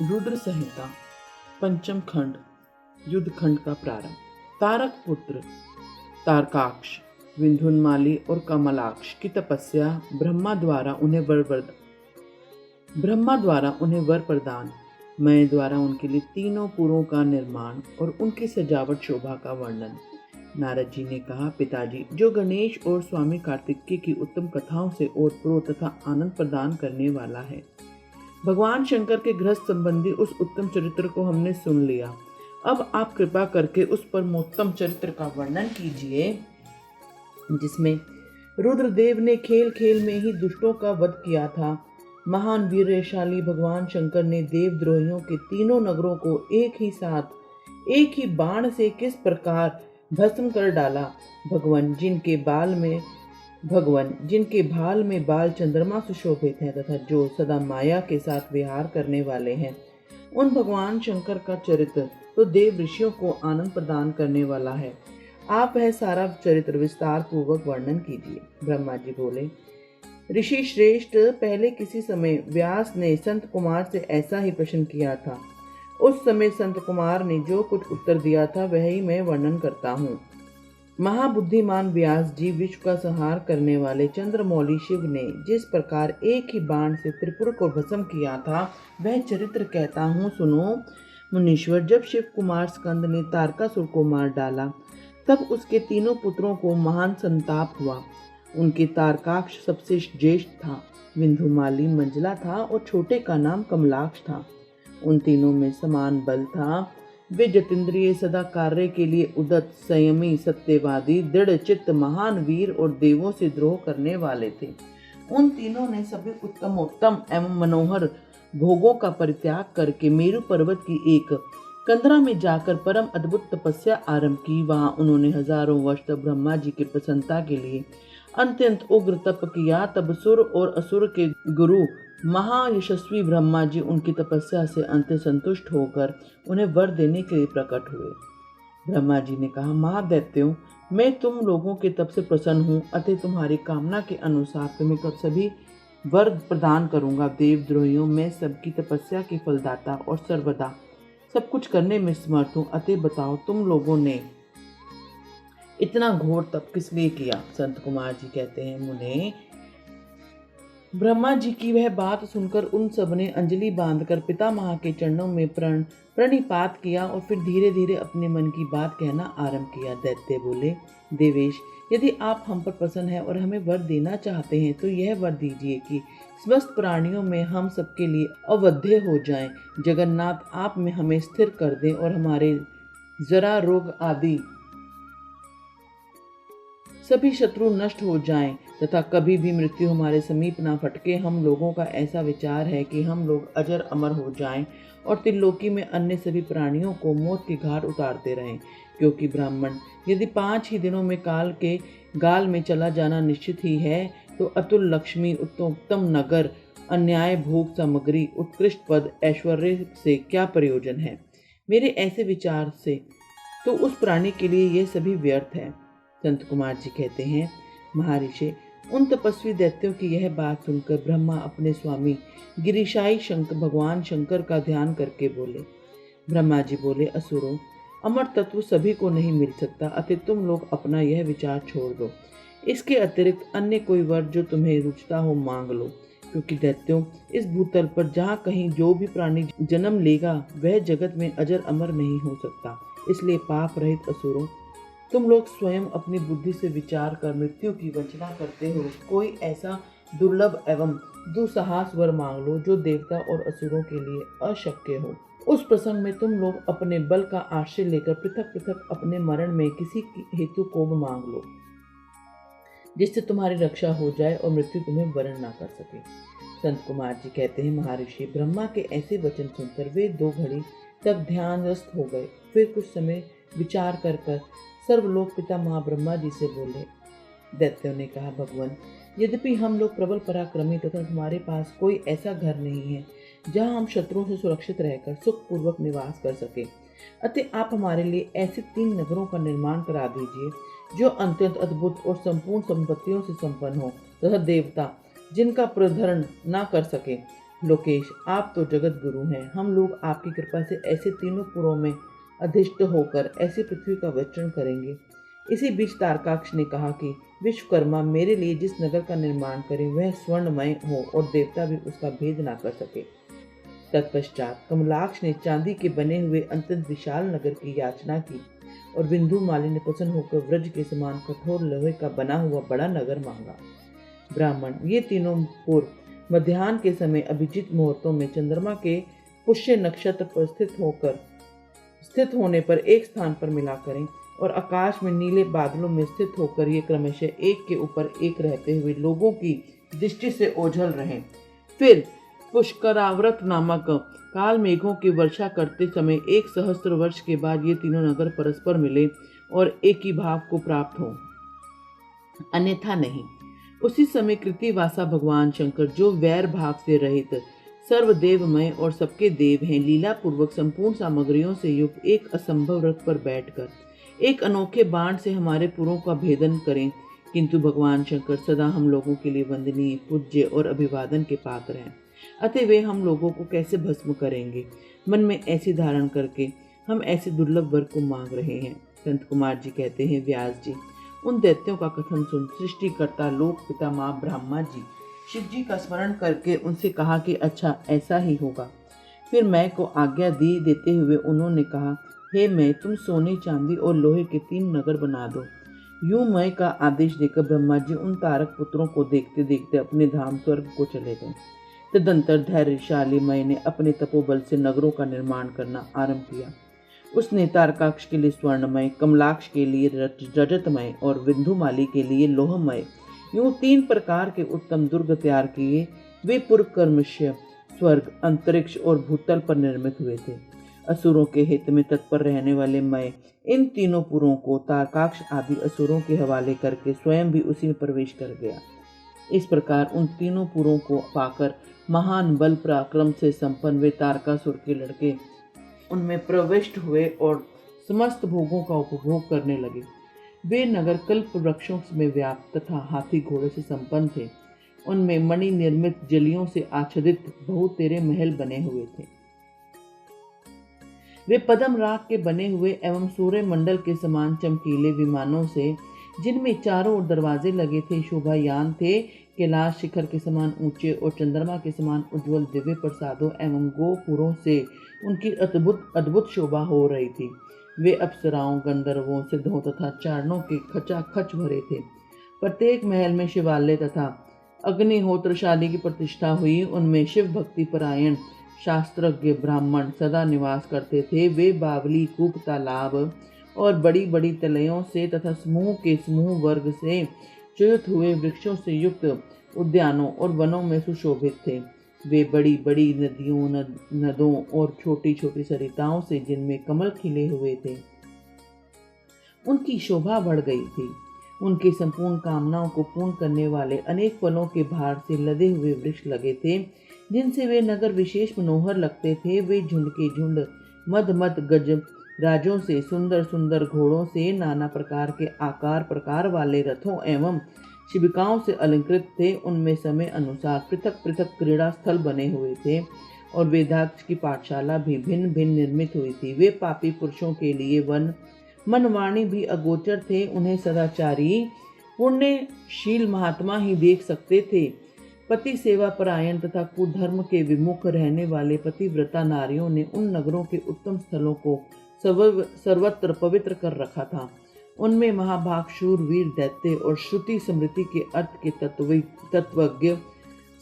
रुद्र संहिता पंचम खंड युद्ध खंड का प्रारंभ। तारक पुत्र तारकाक्ष, विंध्योन्माली और कमलाक्ष की तपस्या ब्रह्मा द्वारा उन्हें वर प्रदान, मैं द्वारा उनके लिए तीनों पुरों का निर्माण और उनकी सजावट शोभा का वर्णन। नारद जी ने कहा, पिताजी, जो गणेश और स्वामी कार्तिकेय की उत्तम कथाओं से ओतप्रोत तथा आनंद प्रदान करने वाला है, भगवान शंकर के गृहस्थ संबंधी उस उत्तम चरित्र को हमने सुन लिया। अब आप कृपा करके उस परमोत्तम चरित्र का वर्णन कीजिए जिसमें रुद्रदेव ने खेल खेल में ही दुष्टों का वध किया था। महान वीरशाली भगवान शंकर ने देवद्रोहियों के तीनों नगरों को एक ही साथ एक ही बाण से किस प्रकार भस्म कर डाला। भगवान जिनके भाल में बाल चंद्रमा सुशोभित हैं तथा जो सदा माया के साथ विहार करने वाले हैं, उन भगवान शंकर का चरित्र तो देव ऋषियों को आनंद प्रदान करने वाला है। आप वह सारा चरित्र विस्तार पूर्वक वर्णन कीजिए। ब्रह्मा जी बोले, ऋषि श्रेष्ठ, पहले किसी समय व्यास ने संत कुमार से ऐसा ही प्रश्न किया था। उस समय संत कुमार ने जो कुछ उत्तर दिया था वह ही मैं वर्णन करता हूँ। महाबुद्धिमान व्यास जी विश्व का संहार करने वाले चंद्रमौली शिव ने जिस प्रकार एक ही बाण से त्रिपुर को भस्म किया था, वह चरित्र कहता हूँ, सुनो। मुनीश्वर, जब शिव कुमार स्कंद ने तारकासुर को मार डाला, तब उसके तीनों पुत्रों को महान संताप हुआ। उनके तारकाक्ष सबसे ज्येष्ठ था, विंध्योन्माली मंझला था और छोटे का नाम कमलाक्ष था। उन तीनों में समान बल था। वे जतेंद्रिय, सदा कार्य के लिए उदत, संयमी, सत्यवादी, दृढ़ चित्त, महान वीर और देवों से द्रोह करने वाले थे। उन तीनों ने सभी उत्तमोत्तम एवं मनोहर भोगों का परित्याग करके मेरु पर्वत की एक कंदरा में जाकर परम अद्भुत तपस्या आरंभ की। वहां उन्होंने हजारों वर्ष तक ब्रह्मा जी की प्रसन्नता के लिए अत्यंत उग्र तप किया। तब सुर और असुर के गुरु महायशस्वी ब्रह्मा जी उनकी तपस्या से अंत संतुष्ट होकर उन्हें वर देने के लिए प्रकट हुए। ब्रह्मा जी ने कहा, महादैत्यों, मैं तुम लोगों के तप से प्रसन्न हूँ, अतः तुम्हारी कामना के अनुसार तुम्हें कब सभी वर प्रदान करूंगा। देवद्रोहियों, मैं सबकी तपस्या के फलदाता और सर्वदा सब कुछ करने में समर्थ हूँ, अतः बताओ, तुम लोगों ने इतना घोर तप किस लिए किया। संत कुमार जी कहते हैं, मुने, ब्रह्मा जी की वह बात सुनकर उन सब ने अंजलि बांधकर पितामह के चरणों में प्रणिपात किया और फिर धीरे धीरे अपने मन की बात कहना आरंभ किया। दैत्य बोले, देवेश, यदि आप हम पर प्रसन्न हैं और हमें वर देना चाहते हैं तो यह वर दीजिए कि समस्त प्राणियों में हम सबके लिए अवध्य हो जाएं। जगन्नाथ, आप में हमें स्थिर कर दें और हमारे जरा रोग आदि सभी शत्रु नष्ट हो जाएं तथा कभी भी मृत्यु हमारे समीप ना फटके। हम लोगों का ऐसा विचार है कि हम लोग अजर अमर हो जाएं और त्रिलोकी में अन्य सभी प्राणियों को मौत के घाट उतारते रहें, क्योंकि ब्राह्मण यदि 5 ही दिनों में काल के गाल में चला जाना निश्चित ही है, तो अतुल लक्ष्मी, उत्तम नगर, अन्याय भोग सामग्री, उत्कृष्ट पद, ऐश्वर्य से क्या प्रयोजन है। मेरे ऐसे विचार से तो उस प्राणी के लिए यह सभी व्यर्थ है। संत कुमार जी कहते हैं, महर्षि, उन तपस्वी दैत्यों की यह बात सुनकर ब्रह्मा अपने स्वामी गिरिशाई भगवान शंकर का ध्यान करके बोले। ब्रह्मा जी बोले, असुरों, अमर तत्व सभी को नहीं मिल सकता, अतः तुम लोग अपना यह विचार छोड़ दो। इसके अतिरिक्त अन्य कोई वर जो तुम्हें रुचता हो मांग लो, क्योंकि दैत्यों, इस भूतल पर जहाँ कहीं जो भी प्राणी जन्म लेगा वह जगत में अजर अमर नहीं हो सकता। इसलिए पाप रहित असुरों, तुम लोग स्वयं अपनी बुद्धि से विचार कर मृत्यु की वंचना करते हो कोई ऐसा दुर्लभ एवं दुस्साहस वर मांग लो जो देवता और असुरों के लिए अशक्य हो। उस प्रसंग में तुम लोग अपने बल का आश्रय लेकर पृथक पृथक अपने मरण में किसी हेतु को मांग लो, जिससे तुम्हारी रक्षा हो जाए और मृत्यु तुम्हें वरण ना कर सके। संत कुमार जी कहते हैं, महर्षि, ब्रह्मा के ऐसे वचन सुनकर वे 2 घड़ी तक ध्यानस्थ हो गए। फिर कुछ समय विचार कर सर्वलोक पितामह ब्रह्मा जी से बोले। दैत्यों ने कहा, भगवान, यद्यपि हम लोग प्रबल पराक्रमी तथा हमारे पास कोई ऐसा घर नहीं है जहां हम शत्रुओं से सुरक्षित रहकर सुखपूर्वक निवास कर सके, अतः आप हमारे लिए ऐसे 3 नगरों का निर्माण करा दीजिए जो अत्यंत अद्भुत और संपूर्ण संपत्तियों से संपन्न हो तथा देवता जिनका प्रधरण ना कर सके लोकेश, आप तो जगत गुरु हैं। हम लोग आपकी कृपा से ऐसे तीनों पुरों में अधिष्ठ होकर ऐसी पृथ्वी का विचरण करेंगे। इसी बीच तारकाक्ष ने कहा कि विश्वकर्मा मेरे लिए जिस नगर का निर्माण करें वह स्वर्णमय हो और देवता भी उसका भेद ना कर सके। तत्पश्चात कमलाक्ष ने चांदी के बने हुए अत्यंत विशाल नगर की याचना की और बिंदु माली ने प्रसन्न होकर व्रज के समान कठोर लोहे का बना हुआ बड़ा नगर मांगा। ब्राह्मण, ये तीनों पूर्व मध्याह्न के समय अभिजीत मुहूर्तों में चंद्रमा के पुष्य नक्षत्र पर स्थित होने पर एक स्थान पर मिला करें और आकाश में नीले बादलों में स्थित होकर ये क्रमशः एक के ऊपर एक रहते हुए लोगों की दृष्टि से ओझल रहें। फिर पुष्कराव्रत नामक काल मेघों की वर्षा करते समय 1 सहस्त्र वर्ष के बाद ये तीनों नगर परस्पर मिले और एक ही भाव को प्राप्त हो, अन्यथा नहीं। उसी समय कृतिवासा भगवान शंकर, जो वैर भाव से रहित सर्वदेवमय और सबके देव हैं, लीला पूर्वक संपूर्ण सामग्रियों से युक्त एक असंभव रथ पर बैठकर एक अनोखे बाण से हमारे पुरों का भेदन करें। किंतु भगवान शंकर सदा हम लोगों के लिए वंदनीय, पूज्य और अभिवादन के पात्र हैं, अतः वे हम लोगों को कैसे भस्म करेंगे। मन में ऐसी धारण करके हम ऐसे दुर्लभ वर को मांग रहे हैं। संत कुमार जी कहते हैं, व्यास जी, उन दैत्यों का कथन सुन सृष्टिकर्ता लोक पिता माँ ब्रह्मा जी शिव जी का स्मरण करके उनसे कहा कि अच्छा, ऐसा ही होगा। फिर मैं को आज्ञा देते हुए उन्होंने कहा, हे मैं, तुम सोने चांदी और लोहे के 3 नगर बना दो। यूं मैं का आदेश देकर ब्रह्मा जी उन तारक पुत्रों को देखते देखते अपने धाम स्वर्ग को चले गए। तदंतर धैर्यशाली मय ने अपने तपोबल से नगरों का निर्माण करना आरंभ किया। उसने तारकाक्ष के लिए स्वर्णमय, कमलाक्ष के लिए रजतमय और विंधुमाली के लिए लोहमय, यूं 3 प्रकार के उत्तम दुर्ग तैयार किए। वे पूर्व कर्मश्य स्वर्ग, अंतरिक्ष और भूतल पर निर्मित हुए थे। असुरों के हित में तत्पर रहने वाले मय इन तीनों पुरों को तारकाक्ष आदि असुरों के हवाले करके स्वयं भी उसी में प्रवेश कर गया। इस प्रकार उन तीनों पुरों को पाकर महान बल पराक्रम से संपन्न वे तारकासुर के लड़के उनमें प्रविष्ट हुए और समस्त भोगों का उपभोग करने लगे। वे नगर कल्प वृक्षों में व्याप्त तथा हाथी घोड़े से संपन्न थे। उनमें मणि निर्मित जलियों से आच्छादित बहुतेरे महल बने हुए थे। वे पद्म राग के बने हुए एवं सूर्य मंडल के समान चमकीले विमानों से, जिनमें चारों ओर दरवाजे लगे थे, शोभायान थे। कैलाश शिखर के समान ऊंचे और चंद्रमा के समान उज्ज्वल दिव्य प्रसादों एवं गोपुरों से उनकी अद्भुत शोभा हो रही थी। वे अप्सराओं, गंधर्वों, सिद्धों तथा चारणों के खचाखच भरे थे। प्रत्येक महल में शिवालय तथा अग्निहोत्रशाली की प्रतिष्ठा हुई। उनमें शिव भक्ति परायण शास्त्रज्ञ ब्राह्मण सदा निवास करते थे। वे बावली, कूप, तालाब और बड़ी बड़ी तलयों से तथा समूह के समूह वर्ग से चुनित हुए वृक्षों से युक्त उद्यानों और वनों में सुशोभित थे। वे बड़ी बड़ी नदियों, नदों और छोटी छोटी सरिताओं से, जिनमें कमल खिले हुए थे, उनकी शोभा बढ़ गई थी। उनके संपूर्ण कामनाओं को पूर्ण करने वाले अनेक फलों के भार से लदे हुए वृक्ष लगे थे, जिनसे वे नगर विशेष मनोहर लगते थे। वे झुंड के झुंड मद गज राजों से, सुंदर सुंदर घोड़ों से, नाना प्रकार के आकार प्रकार वाले रथों एवं शिबिकाओं से अलंकृत थे। उनमें समय अनुसार पृथक पृथक क्रीड़ा स्थल बने हुए थे और वेदाक्ष की पाठशाला भी भिन्न भिन्न निर्मित हुई थी। वे पापी पुरुषों के लिए मनवाणी भी अगोचर थे। उन्हें सदाचारी पुण्यशील महात्मा ही देख सकते थे। पति सेवा परायण तथा कुधर्म के विमुख रहने वाले पतिव्रता नारियों ने उन नगरों के उत्तम स्थलों को सर्वत्र पवित्र कर रखा था। उनमें महाभाग शूरवीर दैत्य और श्रुति स्मृति के अर्थ के तत्वज्ञ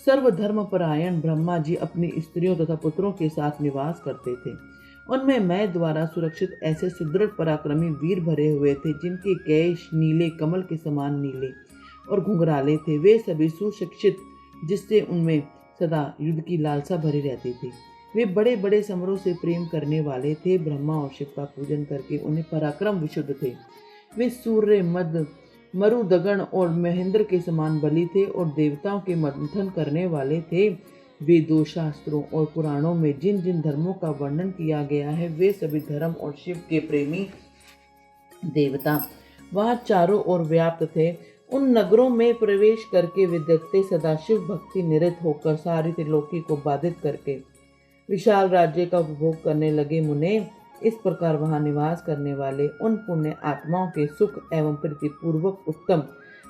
सर्वधर्म परायण ब्रह्मा जी अपनी स्त्रियों तथा पुत्रों के साथ निवास करते थे। उनमें मैं द्वारा सुरक्षित ऐसे सुदृढ़ पराक्रमी वीर भरे हुए थे, जिनके केश नीले कमल के समान नीले और घुंघराले थे। वे सभी सुशिक्षित, जिससे उनमें सदा युद्ध की लालसा भरी रहती थी। वे बड़े बड़े समरों से प्रेम करने वाले थे। ब्रह्मा और शिव का पूजन करके उन्हें पराक्रम विशुद्ध थे। वे सूर्य, मद, मरुदगण और महेंद्र के समान बली थे और देवताओं के मंथन करने वाले थे। वेदों, शास्त्रों और पुराणों में जिन जिन धर्मों का वर्णन किया गया है, वे सभी धर्म और शिव के प्रेमी देवता वहाँ चारों ओर व्याप्त थे। उन नगरों में प्रवेश करके विद्यक्ते सदाशिव भक्ति निरत होकर सारी त्रिलोकी को बाधित करके विशाल राज्य का उपभोग करने लगे मुने। इस प्रकार वहां निवास करने वाले उन पुण्य आत्माओं के सुख एवं प्रीतिपूर्वक उत्तम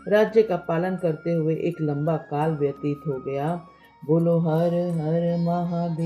राज्य का पालन करते हुए एक लंबा काल व्यतीत हो गया। बोलो हर हर महादेव।